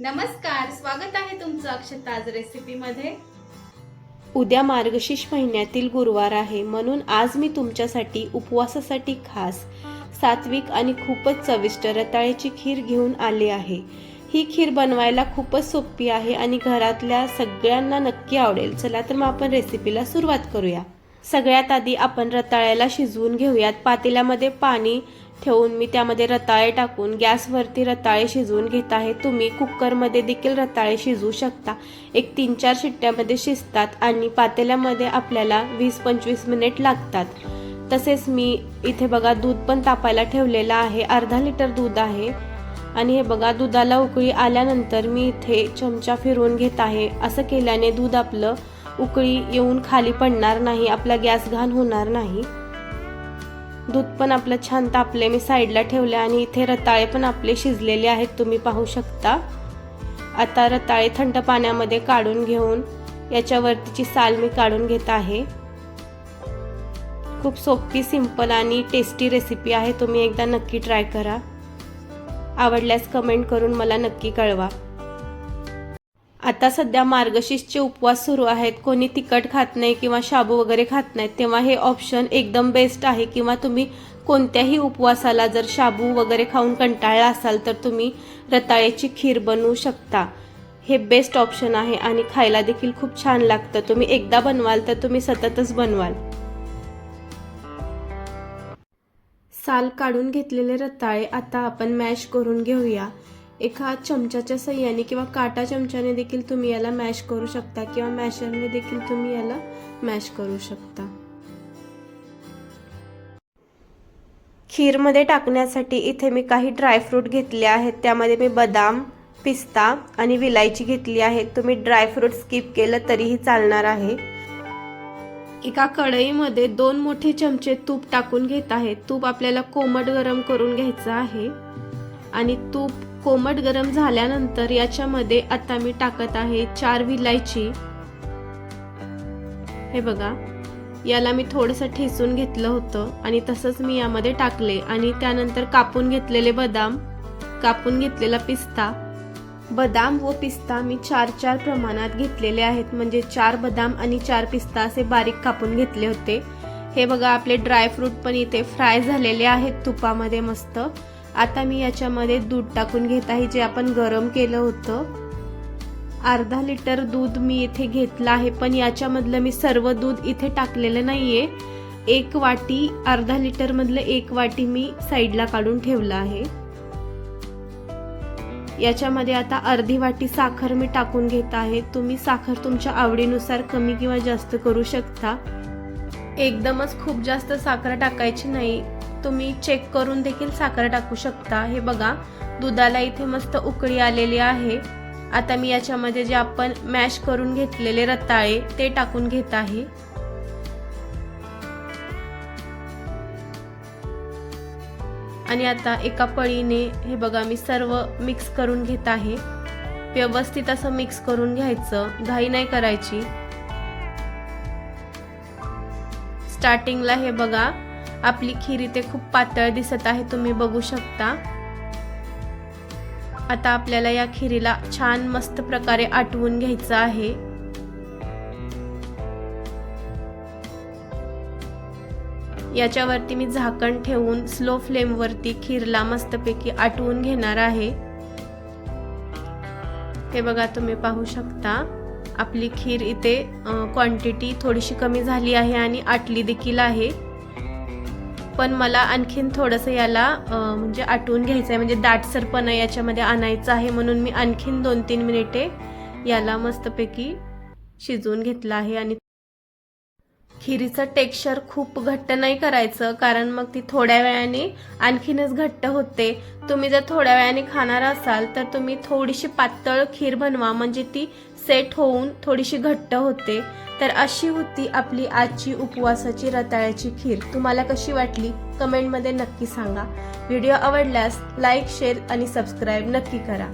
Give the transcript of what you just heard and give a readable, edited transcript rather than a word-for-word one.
नमस्कार, स्वागत आहे तुमचं अक्षताज रेसिपी मध्ये। उद्या मार्गशीर्ष महिन्यातील गुरुवार आहे, म्हणून आज मी तुमच्यासाठी उपवासासाठी खास सात्विक आणि खूपच चविष्ट रताळ्याची खीर घेऊन आले आहे। ही खीर बनवायला खूपच सोपी आहे आणि घरातल्या सगळ्यांना नक्की आवडेल। चला तर मग आपण रेसिपीला सुरुवात करूया। सगळ्यात आधी आपण रताळ्याला शिजवून घेऊयात। पातेल्यामध्ये पाणी ठेवून मी त्यामध्ये रताळे टाकून गॅसवरती रताळे शिजवून घेत आहे। तुम्ही कुकरमध्ये देखील रताळे शिजवू शकता। एक 3-4 शिट्ट्यामध्ये शिजतात आणि पातेल्यामध्ये आपल्याला 20-25 मिनिट लागतात। तसेच मी इथे बघा दूध पण तापायला ठेवलेलं आहे। अर्धा लिटर दूध आहे आणि हे बघा दुधाला उकळी आल्यानंतर मी इथे चमचा फिरवून घेत आहे। असं केल्याने दूध आपलं उकळी येऊन खाली पडणार नाही, आपला गॅस घाण होणार नाही। दूध पण आपलं छान तापले, मी साईडला ठेवले आणि इथे रताळे पण आपले शिजलेले आहेत, तुम्ही पाहू शकता। आता रताळे थंड पाण्यामध्ये काढून घेऊन याच्यावरतीची साल मी काढून घेत आहे। खूप सोपी, सिंपल आणि टेस्टी रेसिपी आहे, तुम्ही एकदा नक्की ट्राय करा। आवडल्यास कमेंट करून मला नक्की कळवा। आता सध्या मार्गशीर्षचे उपवास सुरू आहेत। कोणी तिखट खात नाही किंवा शाबू वगैरे खात नाहीत, तेव्हा हे ऑप्शन एकदम बेस्ट आहे। किंवा तुम्ही कोणत्याही उपवासाला जर शाबू वगैरे खाऊन कंटाळला असाल तर तुम्ही रताळ्याची खीर बनवू शकता। हे बेस्ट ऑप्शन आहे आणि खायला देखील खूप छान लागतं। तुम्ही एकदा बनवाल तर तुम्ही सततच बनवाल। साल काढून घेतलेले रताळे आता आपण मॅश करून घेऊया। एका चमच्याच्या सहाय्याने किंवा काटा चमच्याने देखील तुम्ही याला मॅश करू शकता किंवा मॅशरने देखील तुम्ही याला मॅश करू शकता। खीरमध्ये टाकण्यासाठी इथे मी काही ड्रायफ्रूट घेतले आहेत। त्यामध्ये मी बदाम, पिस्ता आणि विलायची घेतली आहे। तुम्ही ड्रायफ्रूट स्किप केलं तरीही चालणार आहे। एका कढईमध्ये 2 मोठे चमचे तूप टाकून घेत आहे। तूप आपल्याला कोमट गरम करून घ्यायचं आहे आणि तूप कोमट गरम झाल्यानंतर याच्यामध्ये आता मी टाकत आहे 4 विलायची। हे बघा, याला मी थोडंसं ठेचून घेतलं होतं आणि तसंच मी यामध्ये टाकले आणि त्यानंतर कापून घेतलेले बदाम, कापून घेतलेला पिस्ता। बदाम व पिस्ता मी 4-4 प्रमाणात घेतलेले आहेत, म्हणजे 4 बदाम आणि 4 पिस्ता असे बारीक कापून घेतले होते। हे बघा, आपले ड्रायफ्रूट पण इथे फ्राय झालेले आहेत तुपामध्ये मस्त। आता मी याच्यामध्ये दूध टाकून घेत आहे, जे आपण गरम केलं होतं। अर्धा लिटर दूध मी इथे घेतलं आहे, पण याच्यामधलं मी सर्व दूध इथे टाकलेलं नाहीये। 1 वाटी, अर्धा लिटर मधलं 1 वाटी मी साईडला काढून ठेवलं आहे। याच्यामध्ये आता अर्धी वाटी साखर मी टाकून घेत आहे। तुम्ही साखर तुमच्या आवडीनुसार कमी किंवा जास्त करू शकता। एकदमच खूप जास्त साखर टाकायची नाही, तुम्ही चेक करून देखील साखर टाकू शकता। हे बघा, दुधाला इथे मस्त उकळी आलेली आहे। आता मी याच्यामध्ये जे आपण मॅश करून घेतलेले रताळे ते टाकून घेत आहे। आणि आता एका पळीने हे बघा मी सर्व मिक्स करून घेत आहे। व्यवस्थित असं मिक्स करून घ्यायचं, घाई नाही करायची। स्टार्टिंगला हे बघा, आपली खीर इथे खूप पातळ दिसत आहे, तुम्ही बघू शकता। आता आपल्याला या खीरीला छान मस्त प्रकारे आटवून घ्यायचं आहे। याच्यावरती मी झाकण ठेवून स्लो फ्लेम वरती खीरला मस्तपैकी आटवून घेणार आहे। हे बघा, तुम्ही पाहू शकता आपली खीर इथे क्वांटिटी थोडीशी कमी झाली आहे आणि आटली देखील आहे। पण मला आणखीन थोडंसं याला म्हणजे आटवून घ्यायचं आहे, म्हणजे दाटसरपणा याच्यामध्ये आणायचं आहे, म्हणून मी आणखीन 2-3 मिनिटे याला मस्तपैकी शिजवून घेतलं आहे। आणि खिरीचं टेक्स्चर खूप घट्ट नाही करायचं, कारण मग ती थोड्या वेळाने आणखीनच घट्ट होते। तुम्ही जर थोड्या वेळाने खाणार असाल तर तुम्ही थोडीशी पातळ खीर बनवा, म्हणजे ती सेट होऊन थोडीशी घट्ट होते। तर अशी होती आपली आजची उपवासाची रताळ्याची खीर। तुम्हाला कशी वाटली कमेंटमध्ये नक्की सांगा। व्हिडिओ आवडल्यास लाईक, शेअर आणि सबस्क्राईब नक्की करा।